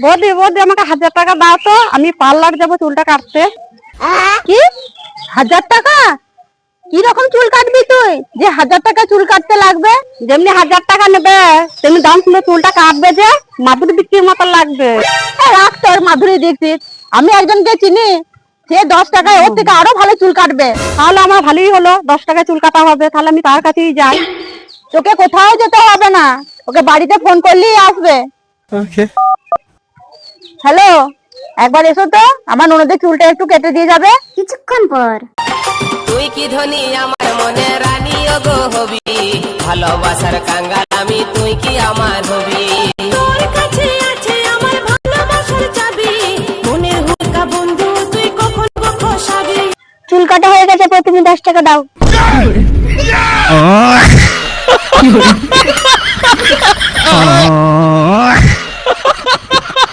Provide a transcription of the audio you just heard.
বৌদি বৌদি আমাকে 1000 টাকা দাও তো, আমি পার্লার যাবো চুলটা কাটতে। কি 1000 টাকা? কি রকম চুল কাটবি তুই যে 1000 টাকা চুল কাটতে লাগবে? যেমনি 1000 টাকা নেবে তেমনি দাম শুনে চুলটা কাটবে, যে মাদুর বিক্রির মতো লাগবে। রাখ তোর মাধুরী দীক্ষিত, আমি একজনকে চিনি, সে 10 টাকায় ওর থেকে আরো ভালো চুল কাটবে। তাহলে আমার ভালোই হলো, 10 টাকায় চুল কাটা হবে, তাহলে আমি তার কাছেই যাই। তোকে কোথাও যেতে হবে না, ওকে বাড়িতে ফোন করলেই আসবে। হ্যালো, একবার এসো তো, আমার ননদের চুলটা একটু কেটে দিয়ে যাবে। কিছুক্ষণ পর। তুই কি ধনী আমার মনে রানী গো হবি, ভালোবাসার কাঙ্গাল আমি, তুই কি আমার হবি। তোর কাছে আছে আমার ভালোবাসার চাবি, মনের হুকা বন্ধু তুই কখন খসাবি। চুল কাটা হয়ে গেছে, প্রথমে 10 টাকা দাও। Oh